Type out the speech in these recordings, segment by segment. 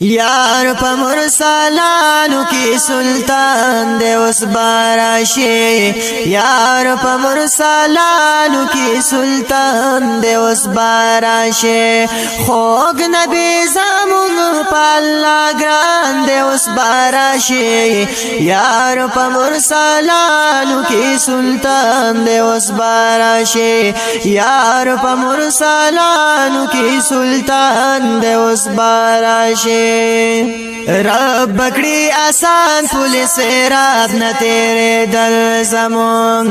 یار په مرسلانو کی سلطان دے اس باراشی یار په مرسلانو کی سلطان دے اس باراشی خوگ نبی زمون پالا گران دے اس باراشی یار په مرسلانو کی سلطان دے اس باراشی یار په مرسلانو کی سلطان دے اس باراشی رب بکڑی آسان پولیس رات نہ تیرے دل زمون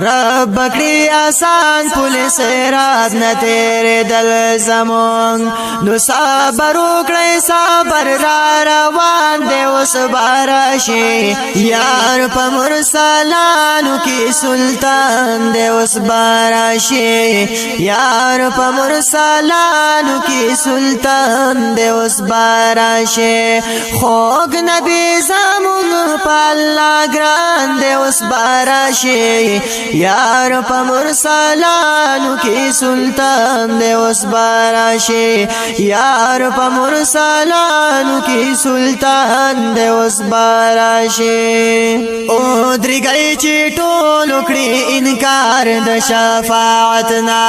رب بکڑی آسان پولیس رات نہ تیرے دل زمون نو صبر وکړی صبر را روان دے اس باراشی یار په مرسلانو کی سلطان دے اس باراشی یار په مرسلانو کی سلطان دے اس باراشی خوگ نبی زمون پالا گران دے اس باراشی یار په مرسلانو کی سلطان دے اس باراشی یار په مرسلانو کی سلطان دے اس باراشی او درگئی چی ټولو کړي انکار د شفاعتنا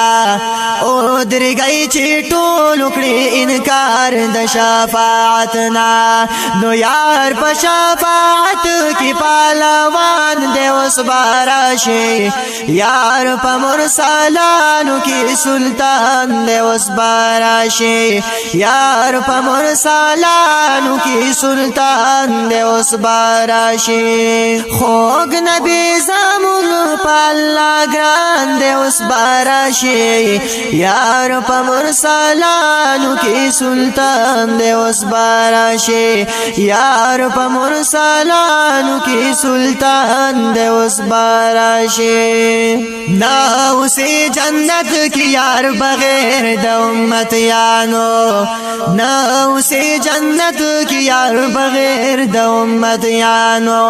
او درگئی چی ټولو کړي انکار د شفاعتنا نو یار په شفاعت کی پهلوان دے اس باراشی یار په مرسلانو کی سلطان دے اس باراشی یار په مرسلانو کی سلطان دے اس باراشی خوگ نبی زمون پالا گران دے اس باراشی یار په مرسلانو کی سلطان دے اس باراشی یار په مرسلانو کی سلطان دے اس باراشی ناو سے جنت کی یار بغیر د امتیانو ناو سے جنت کی یار بغیر د امتیانو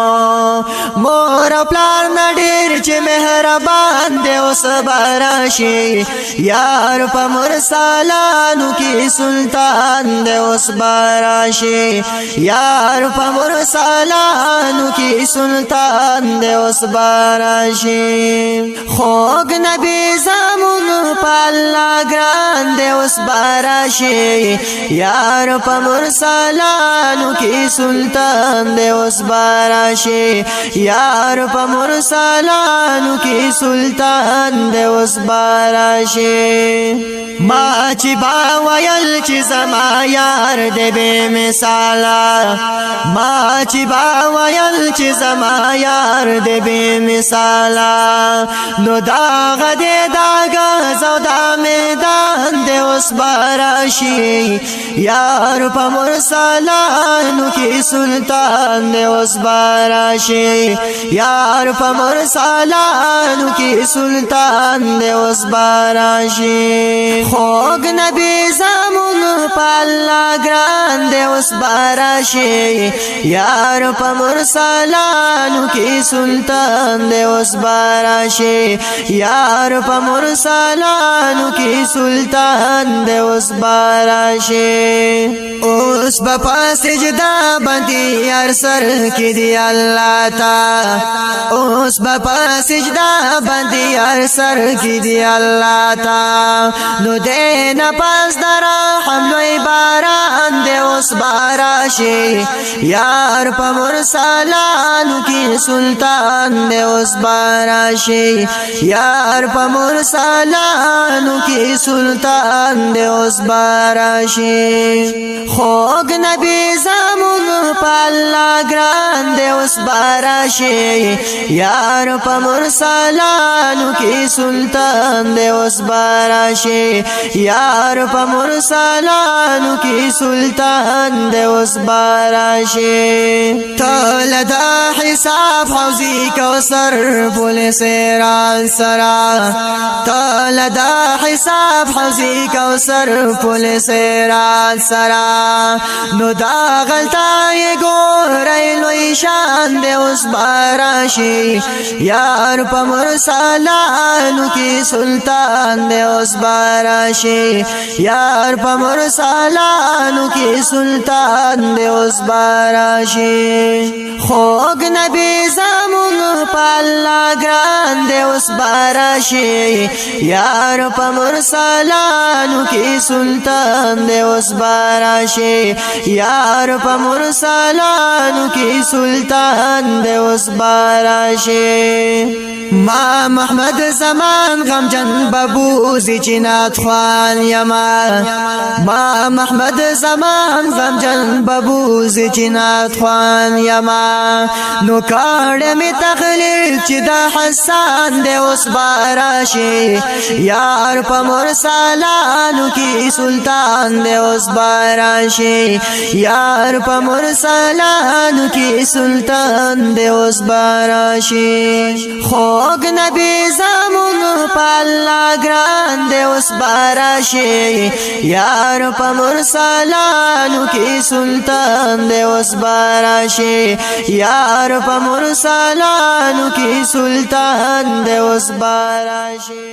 مور پلار نډیر چې مهربان دے اس باراشی یار په مرسلانو کی سلطان دے اس باراشی یار په مرسلانو کی سلطان دے اس باراشی خوگ نبی زمون پالا گران دے اس باراشی یار په مرسلانو کی سلطان دے اس باراشی یار په مرسلانو کی سلطان دے اس باراشی ما چی با ویل چی زما یار دے بے مثالا ما چی با ویل چی زما یار دے بے مثالا نو داغ دے داغا زودا میدان دے اس باراشی یار په مرسلانو کی سلطان دے اس باراشی یار په مرسلانو کی سلطان دے اس باراشی خوگ نبی زمون پالا گران دے اس باراشی یار په مرسلانو کی سلطان دے اس باراشی یار په مرسلانو کی سلطان دے اس باراشی اس بپا سجدہ بندی یار سر کی دی اللہ تا اس بپا سجدہ بندی یار سر کی دی اللہ تا نو دے نپاس درا حملوی باران دے اس باراشی یار په مرسلانو کی سلطان دے اس باراشی یار په مرسلانو کی سلطان دے اس باراشی خوگ نبی زمون پالا گران دے اس باراشی یار په مرسلانو کی سلطان دے اس باراشی یار په مرسلانو کی سلطان دے اس باراشی تولدا حساب حوزی کوثر پولیس ران سرا تولدا حساب حوزی کوثر پولیس ران سرا نو دا غلطا ګورای لوی شان دې اوس باراشي یار په مرسلانو کې سلطان دې اوس باراشي یار په مرسلانو کې سلطان دې اوس باراشي خوږ نبی زمون په الله ګران دې اوس باراشي یار په مرسلانو کې سلطان دې اوس باراشي یار په مرسلانو کې سلطان دې اوس باراشي ما محمد زمان غمجن ببوزی چنات خوان یما ما محمد زمان غمجن ببوزی چنات خوان یما نو کاړه می تخلیل چې د حسن دې اوس باراشي یار په مرسلانو کې سلطان دې اوس باراشي یار په مرسلانو کې سلطان دې اوس باراشي خوږ نبی زمون په الله ګران دې اوس باراشي یار په مرسلانو کې سلطان دې اوس باراشي یار په مرسلانو کې سلطان دې اوس باراشي